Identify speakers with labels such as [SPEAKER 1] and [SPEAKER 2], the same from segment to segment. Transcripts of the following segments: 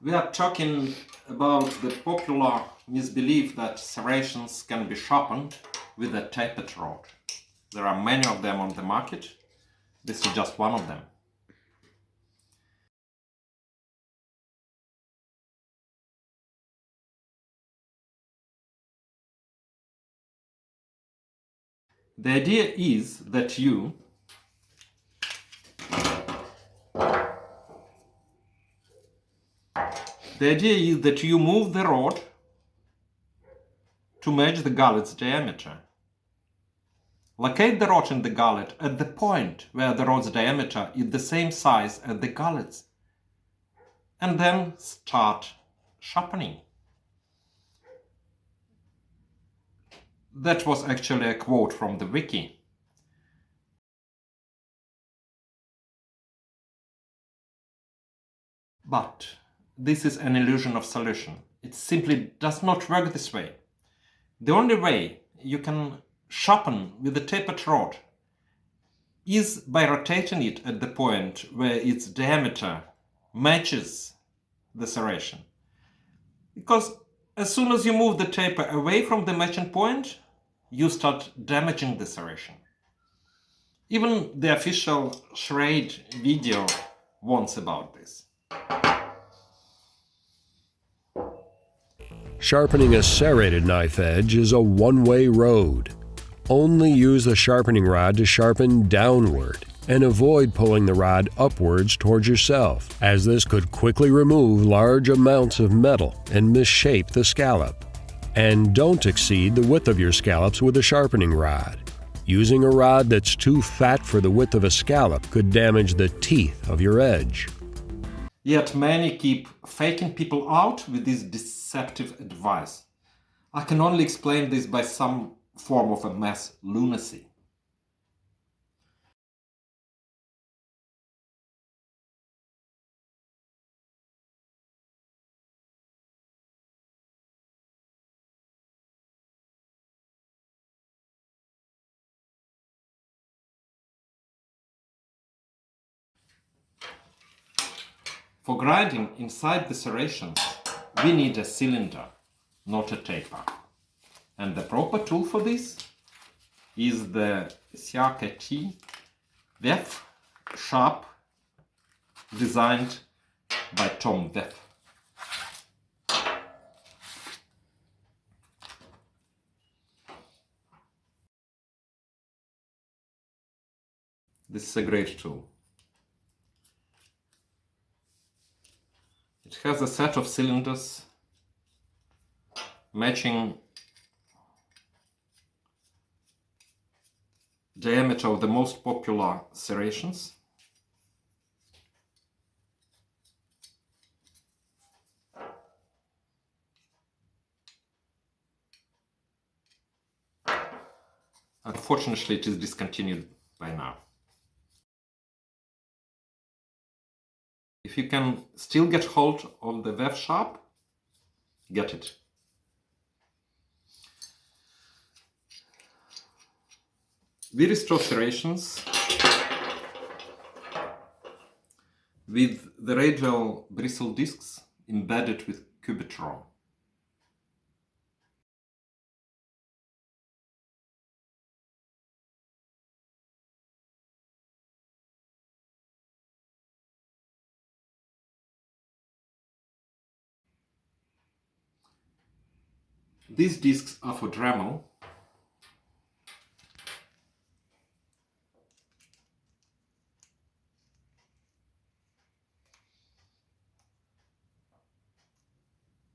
[SPEAKER 1] We are talking about the popular misbelief that serrations can be sharpened with a tapered rod. There are many of them on the market. This is just one of them. The idea is that you move the rod to match the gullet's diameter. Locate the rod in the gullet at the point where the rod's diameter is the same size as the gullet's, and then start sharpening. That was actually a quote from the wiki. But this is an illusion of solution. It simply does not work this way. The only way you can sharpen with a tapered rod is by rotating it at the point where its diameter matches the serration. Because as soon as you move the taper away from the matching point, you start damaging the serration. Even the official Shred video warns about this.
[SPEAKER 2] Sharpening a serrated knife edge is a one-way road. Only use the sharpening rod to sharpen downward and avoid pulling the rod upwards towards yourself, as this could quickly remove large amounts of metal and misshape the scallop. And don't exceed the width of your scallops with a sharpening rod. Using a rod that's too fat for the width of a scallop could damage the teeth of your edge.
[SPEAKER 1] Yet many keep faking people out with this deceptive advice. I can only explain this by some form of a mass lunacy. For grinding inside the serrations, we need a cylinder, not a taper. And the proper tool for this is the Sharpening Wef Sharp, designed by Tom Wef. This is a great tool. It has a set of cylinders matching diameter of the most popular serrations. Unfortunately, it is discontinued by now. If you can still get hold of the Wef Sharp, get it. We restore serrations with the radial bristle discs embedded with Cubitron. These discs are for Dremel.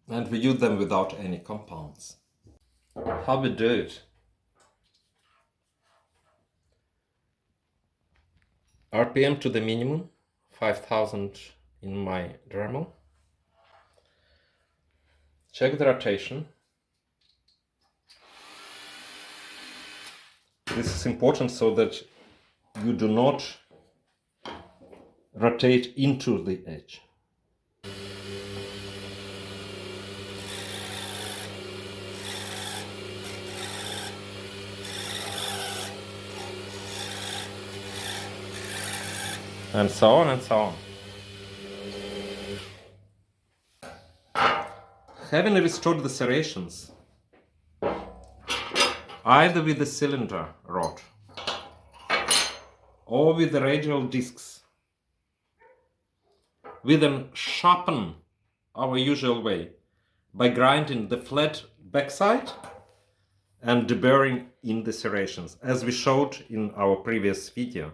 [SPEAKER 1] And we use them without any compounds. How we do it? RPM to the minimum, 5000 in my Dremel. Check the rotation. This is important so that you do not rotate into the edge. And so on and so on. having restored the serrations, either with the cylinder rod or with the radial discs, we then sharpen our usual way by grinding the flat backside and deburring in the serrations, as we showed in our previous video.